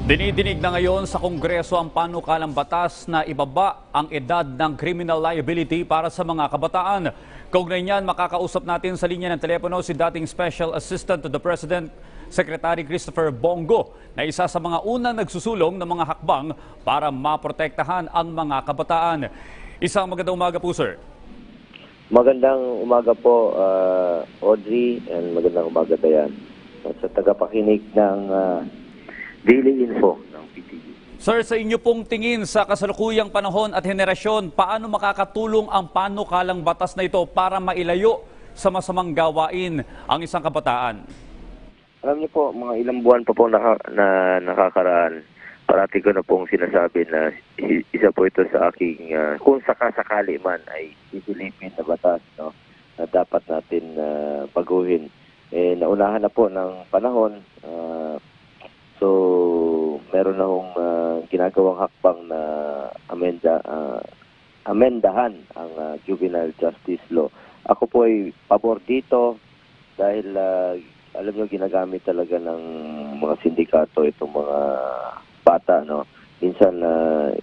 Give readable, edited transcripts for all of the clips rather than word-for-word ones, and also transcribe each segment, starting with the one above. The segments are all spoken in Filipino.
Dinidinig na ngayon sa Kongreso ang panukalang batas na ibaba ang edad ng criminal liability para sa mga kabataan. Kaugnay niyan, makakausap natin sa linya ng telepono si dating Special Assistant to the President, Secretary Christopher Bongo, na isa sa mga unang nagsusulong ng mga hakbang para maprotektahan ang mga kabataan. Isang magandang umaga po, sir. Magandang umaga po, Audrey, and magandang umaga Dayan. At sa tagapakinig ng Daily Info ng PTV. Sir, sa inyo pong tingin sa kasalukuyang panahon at henerasyon, paano makakatulong ang panukalang batas na ito para mailayo sa masamang gawain ang isang kabataan? Alam niyo po, mga ilang buwan pa po nakakaraan, parati ko na pong sinasabi na isa po ito sa aking, kung sakasakali man ay isilipin na batas, no, na dapat natin baguhin. Naunahan na po ng panahon, so meron na hong ginagawang hakbang na amendahan ang Juvenile Justice Law. Ako po ay pabor dito dahil alam nyo, ginagamit talaga ng mga sindikato itong mga bata, no? Minsan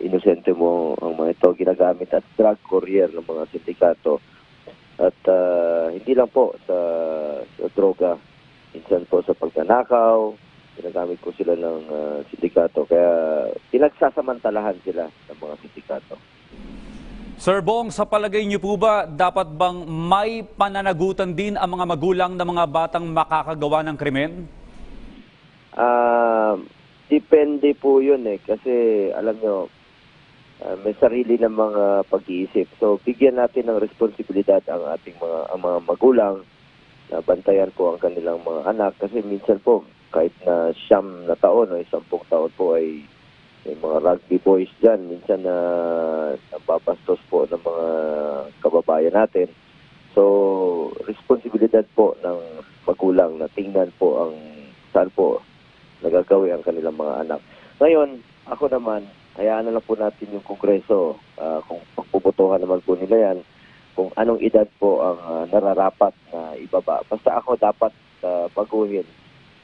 inosente mo ang mga ito ginagamit at drug courier ng mga sindikato. At hindi lang po sa droga, minsan po sa pagnanakaw, ginagamit ko sila ng sindikato. Kaya pinagsasamantalahan sila ng mga sindikato. Sir Bong, sa palagay niyo po ba, dapat bang may pananagutan din ang mga magulang ng mga batang makakagawa ng krimen? Depende po yun kasi alam nyo, may sarili ng mga pag-iisip. So bigyan natin ng responsibilidad ang ating mga magulang na bantayan po ang kanilang mga anak. Kasi minsan po, kahit na 9 na taon o 10 taon po ay may mga rugby boys dyan. Minsan na nababastos po ng mga kababayan natin. So, responsibilidad po ng magulang na tingnan po ang saan po nagagawi ang kanilang mga anak. Ngayon, ako naman, hayaan na lang po natin yung Kongreso kung pagpuputuhan naman po nila yan, kung anong edad po ang nararapat na ibaba. Basta ako dapat baguhin.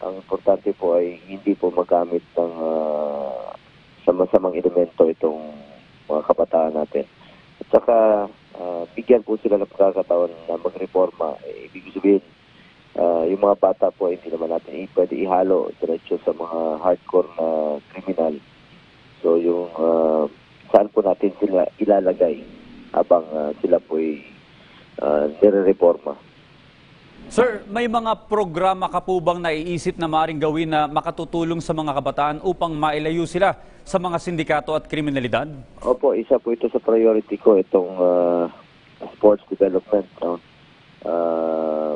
Ang importante po ay hindi po magamit ng sama-samang elemento itong mga kabataan natin. At saka bigyan po sila ng pagkakataon na magreforma. Ibig sabihin, yung mga bata po hindi naman natin pwede ihalo diretso sa mga hardcore na kriminal. So yung saan po natin sila ilalagay habang sila po ay nire-reforma. Sir, may mga programa ka po bang naiisip na maaaring gawin na makatutulong sa mga kabataan upang mailayo sila sa mga sindikato at kriminalidad? Opo, isa po ito sa priority ko, itong sports development, no?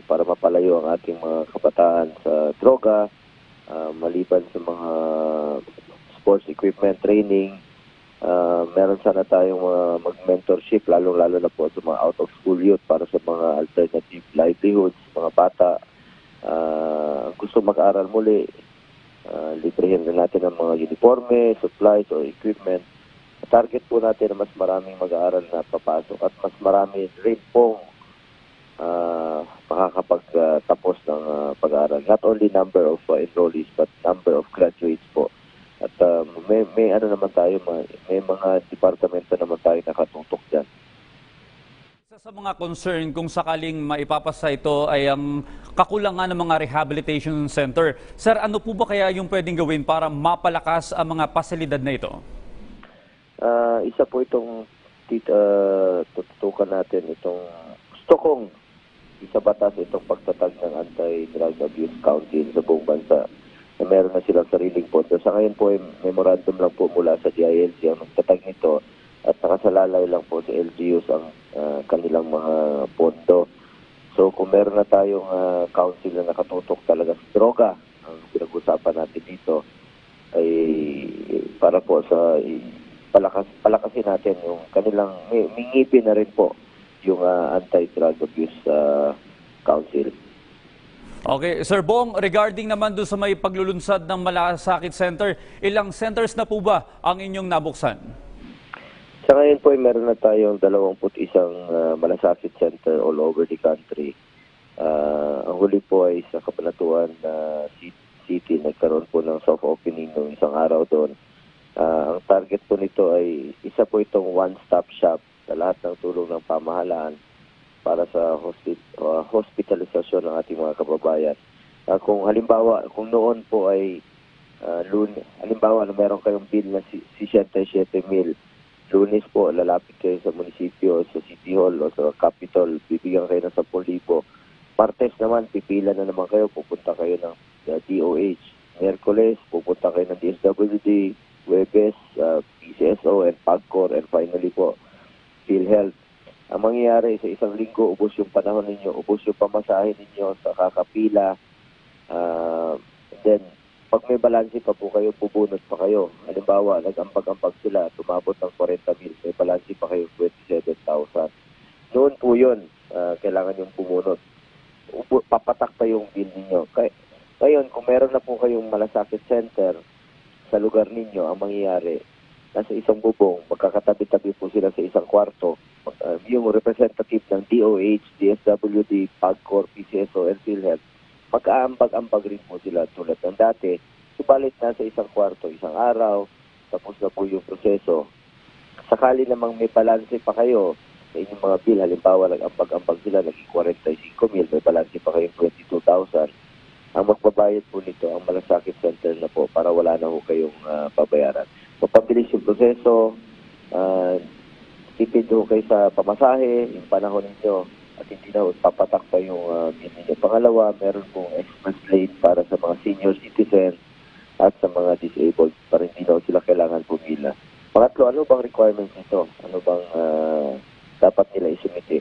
Para mapalayo ang ating mga kabataan sa droga, maliban sa mga sports equipment training. Meron sana tayong mag-mentorship, lalo-lalo na po sa mga out-of-school youth para sa mga alternative livelihoods, mga bata. Gusto mag-aral muli, librehin na natin ang mga uniforme, supplies, or equipment. Target po natin na mas maraming mag-aaral na papasok at mas marami rin pong makakapagtapos ng pag-aaral. Not only number of enrollees, but number of graduates po. At may ano naman tayo, may mga departamento naman tayo nakatutok dyan. Isa sa mga concern kung sakaling maipapasa ito ay ang kakulangan ng mga rehabilitation center. Sir, ano po ba kaya yung pwedeng gawin para mapalakas ang mga pasilidad na ito? Isa po itong tututukan natin, itong gusto kong isa batas itong pagtatag ng Anti-Drug Abuse Council sa buong bansa. Na meron na silang sariling pondo. Sa ngayon po, memorandum lang po mula sa DILG ang nagtatag nito at nakasalalay lang po sa LGUs ang kanilang mga pondo. So kung meron na tayong council na nakatutok talaga sa droga, ang pinag-usapan natin dito, ay para po sa palakasin natin yung kanilang, mingipin na rin po yung Anti-Drug Abuse Council. Okay, Sir Bong, regarding naman doon sa may paglulunsad ng Malasakit Center, ilang centers na po ba ang inyong nabuksan? Sa ngayon po, meron na tayong 21 Malasakit Center all over the country. Ang huli po ay sa Cabanatuan City. Nagkaroon po ng soft opening ng isang araw doon. Ang target po nito ay isa po itong one-stop shop sa lahat ng tulong ng pamahalaan para sa hospitalisasyon ng ating mga kababayan. Kung halimbawa, kung noon po ay halimbawa na meron kayong bill na 67,000, Lunes po lalapit kayo sa munisipyo, sa City Hall o sa Capitol, bibigyan kayo ng 10,000. Martes naman, pipila na naman kayo, pupunta kayo ng DOH. Miyerkules, pupunta kayo ng DSWD, Huwebes, PCSO and PAGCOR, and finally po, PhilHealth. Ang mangyayari sa isang linggo, ubos yung panahon ninyo, ubos yung pamasahe ninyo sa kakapila. Then, pag may balanse pa po kayo, bubunot pa kayo. Halimbawa, nag-ambag-ambag sila, tumabot ng 40,000, may balanse pa kayo, 27,000. Noon po yun, kailangan yung bumunot. Papatak pa yung bill ninyo. Ngayon, kung meron na po kayong malasakit center sa lugar ninyo, ang mangyayari, nasa isang bubong, magkakatabi-tabi po sila sa isang kwarto. Yung representative ng DOH, DSWD, PAGCOR, PCSO, and PhilHealth, mag-aambag-ambag rin po sila tulad ng dati. Subalit nasa isang kwarto, isang araw, tapos na po yung proseso. Sakali namang may balanse pa kayo sa inyong mga bill, halimbawa nag-ambag-ambag sila, naging 45,000, may balanse pa kayong 22,000. Ang magbabayad po nito, ang malasakit center na po para wala na po kayong babayaran. Mapabilis yung proseso, tipid ho kayo sa pamasahe, yung panahon ninyo, at hindi na papatak pa yung bill ninyo. Pangalawa, meron pong express lane para sa mga senior citizen at sa mga disabled para hindi na sila kailangan pumila. Pangatlo, ano bang requirements nito? Ano bang dapat nila isumite?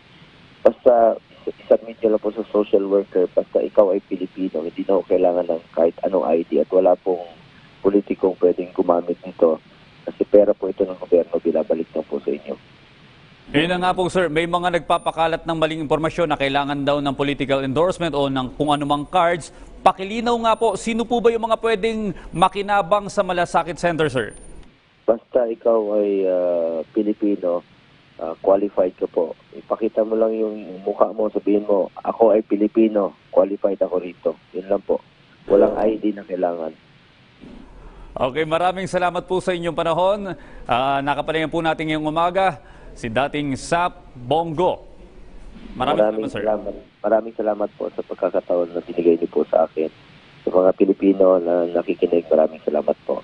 Basta isubmit nyo lang po sa social worker, basta ikaw ay Pilipino, hindi na kailangan ng kahit anong ID at wala pong politikong pwedeng gumamit nito kasi pera po ito ng gobyerno, binabalik na po sa inyo. Yun na nga po sir, may mga nagpapakalat ng maling impormasyon na kailangan daw ng political endorsement o ng kung anumang cards. Pakilinaw nga po, sino po ba yung mga pwedeng makinabang sa malasakit center, sir? Basta ikaw ay Pilipino, qualified ka po. Ipakita mo lang yung mukha mo, sabihin mo, ako ay Pilipino, qualified ako rito. Yun lang po. Walang ID na kailangan. Okay, maraming salamat po sa inyong panahon. Nakapalayan po natin ngayong umaga si dating SAP Bongo. Maraming salamat, sir. Maraming salamat po sa pagkakataon na binigay niyo po sa akin. Sa mga Pilipino na nakikinig, maraming salamat po.